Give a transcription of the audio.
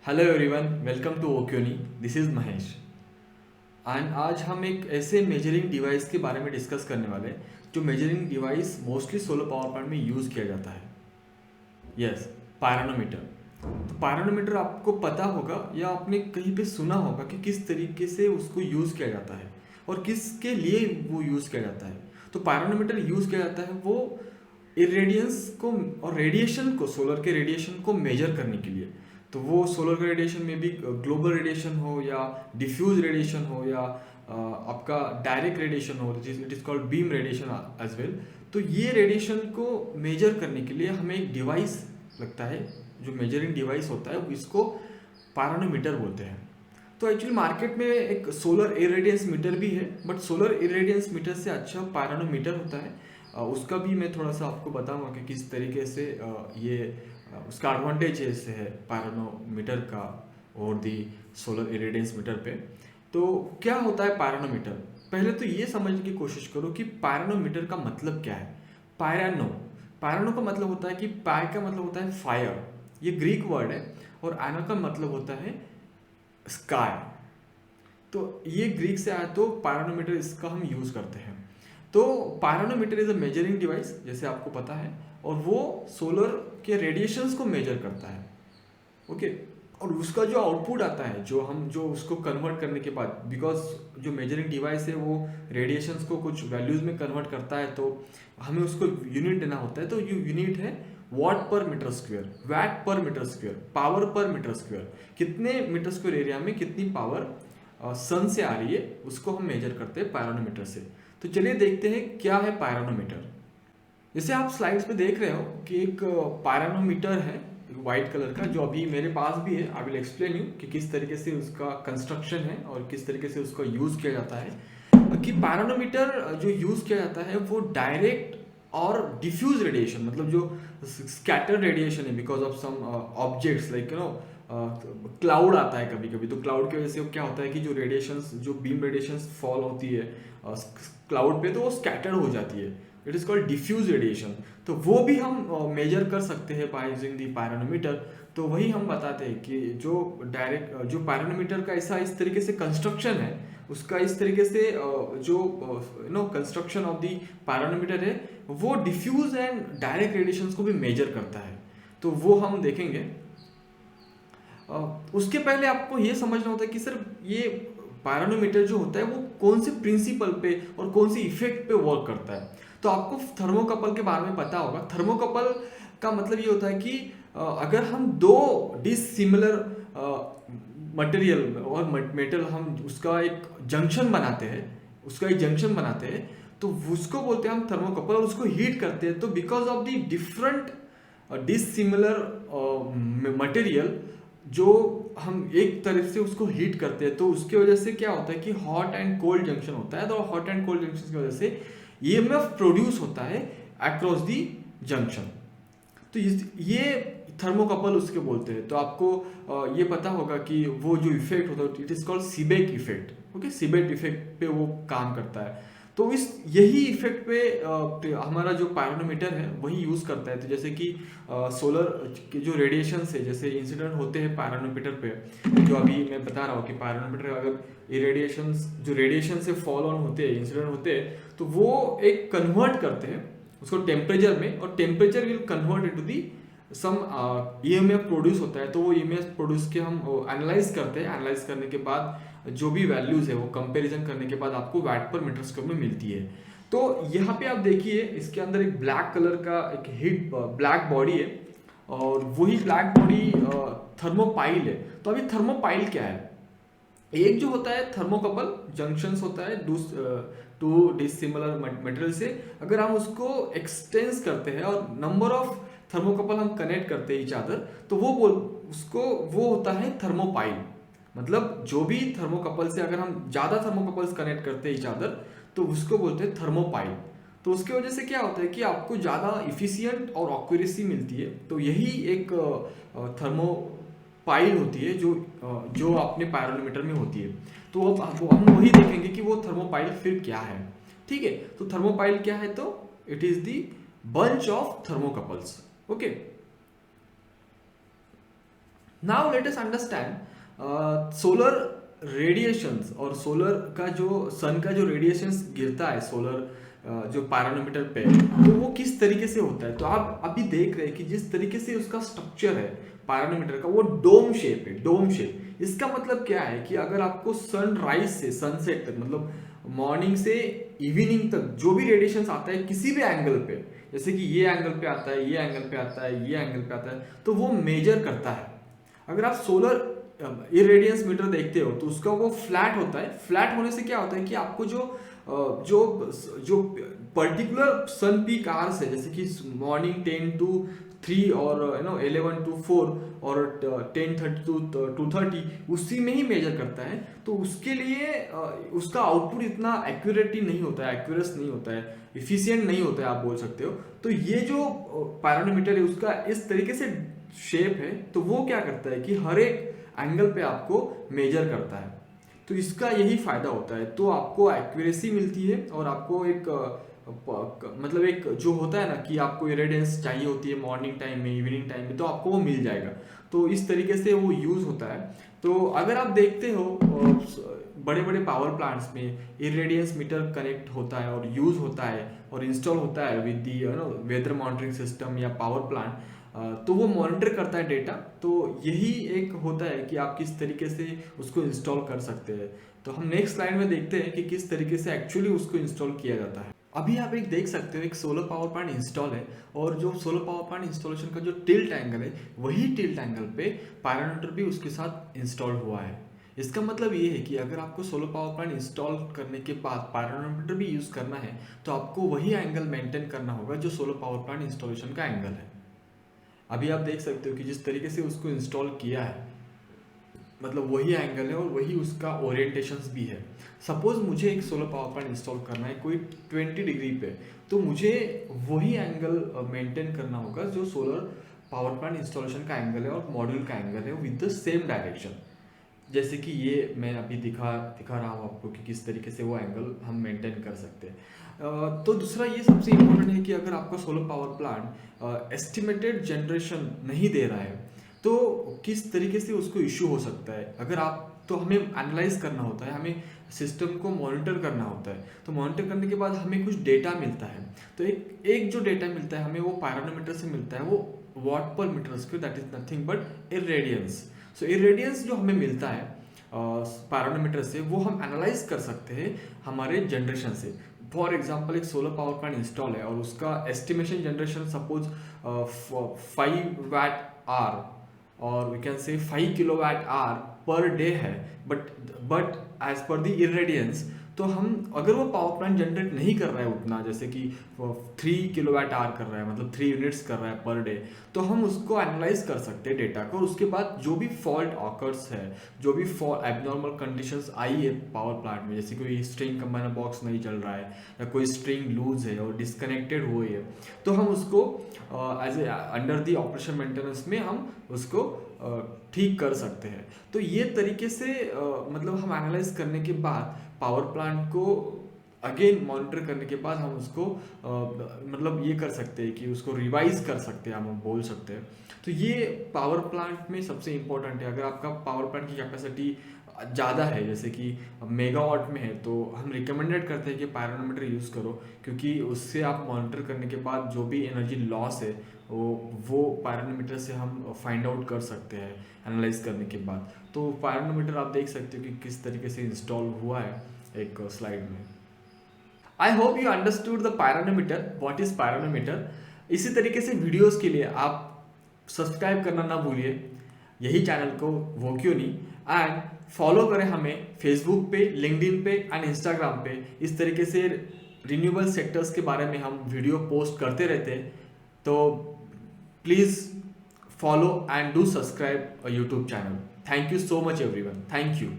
Hello everyone, welcome to ओक्योनी। This is Mahesh and आज हम एक ऐसे मेजरिंग डिवाइस के बारे में डिस्कस करने वाले हैं जो measuring device mostly solar power plant में यूज़ किया जाता है। Yes, pyranometer. तो पायरोनोमीटर आपको पता होगा या आपने कहीं पे सुना होगा कि किस तरीके से उसको यूज़ किया जाता है और किसके लिए वो यूज़ किया जाता है। तो पायरोनोमीटर यूज़ किया जाता है वो इरेडियंस को और रेडिएशन को, सोलर के रेडिएशन को मेजर करने के लिए। तो वो सोलर का रेडिएशन में भी ग्लोबल रेडिएशन हो या डिफ्यूज रेडिएशन हो या आपका डायरेक्ट रेडिएशन हो, it is called beam radiation as well. तो ये रेडिएशन को मेजर करने के लिए हमें एक डिवाइस लगता है, जो मेजरिंग डिवाइस होता है इसको पायरोनोमीटर बोलते हैं। तो एक्चुअली मार्केट में एक सोलर इरेडियंस मीटर भी है, बट सोलर इरेडियंस मीटर से अच्छा पायरोनोमीटर होता है। उसका भी मैं थोड़ा सा आपको बताऊंगा कि किस तरीके से उसका एडवांटेज है पायरोनोमीटर का और दी सोलर इरेडियंस मीटर पे। तो क्या होता है पायरोनोमीटर? पहले तो ये समझने की कोशिश करो कि पायरोनोमीटर का मतलब क्या है। पायरानो पायरानो का मतलब होता है कि पाय का मतलब होता है फायर, ये ग्रीक वर्ड है, और आनो का मतलब होता है स्काई। तो ये ग्रीक से आया, तो पायरोनोमीटर इसका हम यूज़ करते हैं। तो pyranometer is a measuring device, जैसे आपको पता है, और वो सोलर के रेडिएशंस को मेजर करता है। ओके, और उसका जो आउटपुट आता है, जो उसको कन्वर्ट करने के बाद, बिकॉज जो मेजरिंग डिवाइस है वो रेडिएशंस को कुछ वैल्यूज में कन्वर्ट करता है, तो हमें उसको यूनिट देना होता है। तो यूनिट है what per metre square, VAT पर मीटर स्क्वेयर, पावर पर मीटर स्क्वेयर। कितने मीटर स्क्वेयर एरिया में कितनी पावर सन से आ रही है, उसको हम मेजर करते हैं पायरोनोमीटर से। तो चलिए देखते हैं क्या है पायरोनोमीटर। जैसे आप स्लाइड्स पे देख रहे हो कि एक पायरोनोमीटर है वाइट कलर का, जो अभी मेरे पास भी है। आई विल एक्सप्लेन यू कि किस तरीके से उसका कंस्ट्रक्शन है और किस तरीके से उसका यूज किया जाता है। कि पायरोनोमीटर जो यूज किया जाता है वो डायरेक्ट और डिफ्यूज रेडिएशन, मतलब जो स्कैटर रेडिएशन है because of some objects, like cloud आता है कभी कभी। तो क्लाउड की वजह से क्या होता है कि जो रेडिएशंस, जो बीम रेडिएशंस फॉल होती है क्लाउड पे, तो वो स्कैटर्ड हो जाती है। It is called diffuse radiation. तो वो भी हम मेजर कर सकते हैं बाय यूजिंग दी पायरोनोमीटर। तो वही हम बताते हैं कि जो डायरेक्ट जो पायरोनोमीटर का ऐसा इस तरीके से कंस्ट्रक्शन है, उसका इस तरीके से जो कंस्ट्रक्शन ऑफ दी पायरोनोमीटर है, वो डिफ्यूज एंड डायरेक्ट रेडिएशंस को भी मेजर करता है। तो वो हम देखेंगे। उसके पहले आपको ये समझना होता है कि सर ये पायरोनोमीटर जो होता है वो कौन से प्रिंसिपल पे और कौन सी इफेक्ट पे वर्क करता है। तो आपको थर्मोकपल के बारे में पता होगा। थर्मोकपल का मतलब ये होता है कि अगर हम दो डिसिमिलर मटेरियल और मेटल, हम उसका एक जंक्शन बनाते हैं, तो उसको बोलते हैं हम थर्मोकपल, और उसको हीट करते हैं। तो because of the different dissimilar material, जो हम एक तरफ से उसको हीट करते हैं, तो उसकी वजह से क्या होता है कि हॉट एंड कोल्ड जंक्शन होता है। तो हॉट एंड कोल्ड जंक्शन की वजह से ईएमएफ प्रोड्यूस होता है अक्रॉस दी जंक्शन। तो ये थर्मोकपल उसके बोलते हैं। तो आपको ये पता होगा कि वो जो इफेक्ट होता है, it is called Seebeck effect. Okay, Seebeck effect पे वो काम करता है। तो इस यही इफेक्ट पे हमारा जो पायरोनोमीटर है वही यूज करता है। तो जैसे कि सोलर के जो रेडिएशन है, जैसे इंसिडेंट होते हैं पायरोनोमीटर पे, जो अभी मैं बता रहा हूँ कि पायरोनोमीटर अगर रेडिएशन, जो रेडिएशन से फॉल ऑन होते हैं, इंसिडेंट होते हैं, तो वो एक कन्वर्ट करते हैं उसको टेम्परेचर में, और temperature will convert into the some EMF produce होता है। तो वो ईएमएफ प्रोड्यूस के हम एनालाइज करते हैं। एनालाइज करने के बाद जो भी वैल्यूज है वो कंपैरिजन करने के बाद आपको वैट पर मीटर स्क्वायर में मिलती है। तो यहाँ पे आप देखिए, इसके अंदर एक ब्लैक कलर का एक हीट ब्लैक बॉडी है, और वही ब्लैक बॉडी थर्मोपाइल है। तो अभी थर्मोपाइल क्या है? एक जो होता है थर्मोकपल जंक्शंस होता है टू डिसिमिलर मटेरियल से, अगर हम उसको एक्सटेंस करते हैं और नंबर ऑफ थर्मोकपल हम कनेक्ट करते हैं ईच अदर, तो वो होता है थर्मोपाइल। मतलब जो भी थर्मोकपल से अगर हम ज्यादा थर्मोकपल्स कनेक्ट करते हैं ईच अदर, तो उसको बोलते हैं थर्मोपाइल। तो उसकी वजह से क्या होता है कि आपको ज्यादा इफिशियंट और एक्यूरेसी मिलती है। तो यही एक थर्मोपाइल होती है जो अपने पायरोनोमीटर में होती है। तो अब हम वही देखेंगे कि वो थर्मोपाइल फिर क्या है। ठीक है, तो थर्मोपाइल क्या है? तो it is the bunch of thermocouples. Okay, now let us understand solar radiations और सोलर का जो सन का जो रेडिएशंस गिरता है सोलर जो पायरोनोमीटर पे, तो वो किस तरीके से होता है। तो आप अभी देख रहे हैं कि जिस तरीके से उसका स्ट्रक्चर है पायरोनोमीटर का, वो डोम शेप है, डोम शेप। इसका मतलब क्या है कि अगर आपको सनराइज से सनसेट तक, मतलब मॉर्निंग से इवनिंग तक जो भी रेडिएशंस आता है किसी भी एंगल पे, जैसे कि ये एंगल पे आता है, ये एंगल पे आता है, ये एंगल पे आता है, तो वो मेजर करता है। अगर आप सोलर इरेडियंस मीटर देखते हो तो उसका वो फ्लैट होता है। फ्लैट होने से क्या होता है कि आपको जो जो पर्टिकुलर सन पीक आवर्स है, जैसे कि मॉर्निंग 10 to 3 और 11 to 4 और 10:30 to 2:30, उसी में ही मेजर करता है। तो उसके लिए उसका आउटपुट इतना एक्यूरेटली नहीं होता है, एक्यूरेस नहीं होता है, इफिशियंट नहीं होता है, आप बोल सकते हो। तो ये जो पायरोनोमीटर है उसका इस तरीके से शेप है, तो वो क्या करता है कि हर एक एंगल पे आपको मेजर करता है। तो इसका यही फायदा होता है। तो आपको एक्यूरेसी मिलती है और आपको एक मतलब एक जो होता है ना कि आपको इरेडियंस चाहिए होती है मॉर्निंग टाइम में, इवनिंग टाइम में, तो आपको वो मिल जाएगा। तो इस तरीके से वो यूज होता है। तो अगर आप देखते हो बड़े बड़े पावर प्लांट्स में इरेडियंस मीटर कनेक्ट होता है और यूज होता है और इंस्टॉल होता है with the weather monitoring system या पावर प्लांट, तो वो मॉनिटर करता है डेटा। तो यही एक होता है कि आप किस तरीके से उसको इंस्टॉल कर सकते हैं। तो हम नेक्स्ट स्लाइड में देखते हैं कि किस तरीके से एक्चुअली उसको इंस्टॉल किया जाता है। अभी आप एक देख सकते हो, एक सोलर पावर प्लांट इंस्टॉल है और जो सोलर पावर प्लांट इंस्टॉलेशन का जो टिल्ट एंगल है, वही टिल्ट एंगल पे पायरोमीटर भी उसके साथ इंस्टॉल हुआ है। इसका मतलब ये है कि अगर आपको सोलर पावर प्लांट इंस्टॉल करने के बाद पायरोमीटर भी यूज़ करना है, तो आपको वही एंगल मेंटेन करना होगा जो सोलर पावर प्लांट इंस्टॉलेशन का एंगल है। अभी आप देख सकते हो कि जिस तरीके से उसको इंस्टॉल किया है, मतलब वही एंगल है और वही उसका ओरिएंटेशंस भी है। सपोज मुझे एक सोलर पावर प्लांट इंस्टॉल करना है कोई 20 डिग्री पे, तो मुझे वही एंगल मेंटेन करना होगा जो सोलर पावर प्लांट इंस्टॉलेशन का एंगल है और मॉड्यूल का एंगल है, विद द सेम डायरेक्शन। जैसे कि ये मैं अभी दिखा रहा हूँ आपको कि किस तरीके से वो एंगल हम मेंटेन कर सकते हैं। तो दूसरा ये सबसे इम्पोर्टेंट है कि अगर आपका solar power plant estimated generation नहीं दे रहा है, तो किस तरीके से उसको इशू हो सकता है। अगर आप, तो हमें एनालाइज करना होता है, हमें सिस्टम को मॉनिटर करना होता है। तो मॉनिटर करने के बाद हमें कुछ डेटा मिलता है। तो एक जो डेटा मिलता है हमें, वो पायरोनोमीटर से मिलता है, वो watt per metre square, that is nothing but irradiance. So irradiance जो हमें मिलता है पायरोनोमीटर से, वो हम एनालाइज कर सकते हैं हमारे जनरेशन से। फॉर एग्जाम्पल, एक सोलर पावर प्लांट इंस्टॉल है और उसका estimation generation suppose 5 watt hour और we can say 5 kilowatt hour per day है, but as per the irradiance, तो हम अगर वो पावर प्लांट जनरेट नहीं कर रहा है उतना, जैसे कि 3 किलोवाट आवर कर रहा है, मतलब 3 यूनिट्स कर रहा है पर डे, तो हम उसको एनालाइज कर सकते हैं डेटा को। और उसके बाद जो भी फॉल्ट ऑकर्स है, जो भी एबनॉर्मल कंडीशंस आई है पावर प्लांट में, जैसे कोई स्ट्रिंग कंबाइनर बॉक्स नहीं चल रहा है या कोई स्ट्रिंग लूज है और डिस्कनेक्टेड हुई है, तो हम उसको as a under the operation maintenance में हम उसको ठीक कर सकते हैं। तो ये तरीके से मतलब हम एनालाइज करने के बाद पावर प्लांट को अगेन मॉनिटर करने के बाद हम उसको मतलब ये कर सकते हैं कि उसको रिवाइज कर सकते हैं, हम बोल सकते हैं। तो ये पावर प्लांट में सबसे इम्पोर्टेंट है। अगर आपका पावर प्लांट की कैपेसिटी ज़्यादा है, जैसे कि मेगावाट में है, तो हम रिकमेंडेड करते हैं कि पायरोनोमीटर यूज़ करो, क्योंकि उससे आप मॉनिटर करने के बाद जो भी एनर्जी लॉस है वो पायरोनोमीटर से हम फाइंड आउट कर सकते हैं एनालाइज करने के बाद। तो पायरोनोमीटर आप देख सकते हो कि किस तरीके से इंस्टॉल हुआ है एक स्लाइड में। I hope you understood the pyranometer, what is pyranometer. इसी तरीके से वीडियोस के लिए आप सब्सक्राइब करना ना भूलिए यही चैनल को, वो क्यों नहीं, एंड फॉलो करें हमें फेसबुक पे, लिंक्डइन पे एंड इंस्टाग्राम पे। इस तरीके से रिन्यूएबल सेक्टर्स के बारे में हम वीडियो पोस्ट करते रहते हैं। तो please follow and do subscribe YouTube channel. Thank you so much everyone, thank you.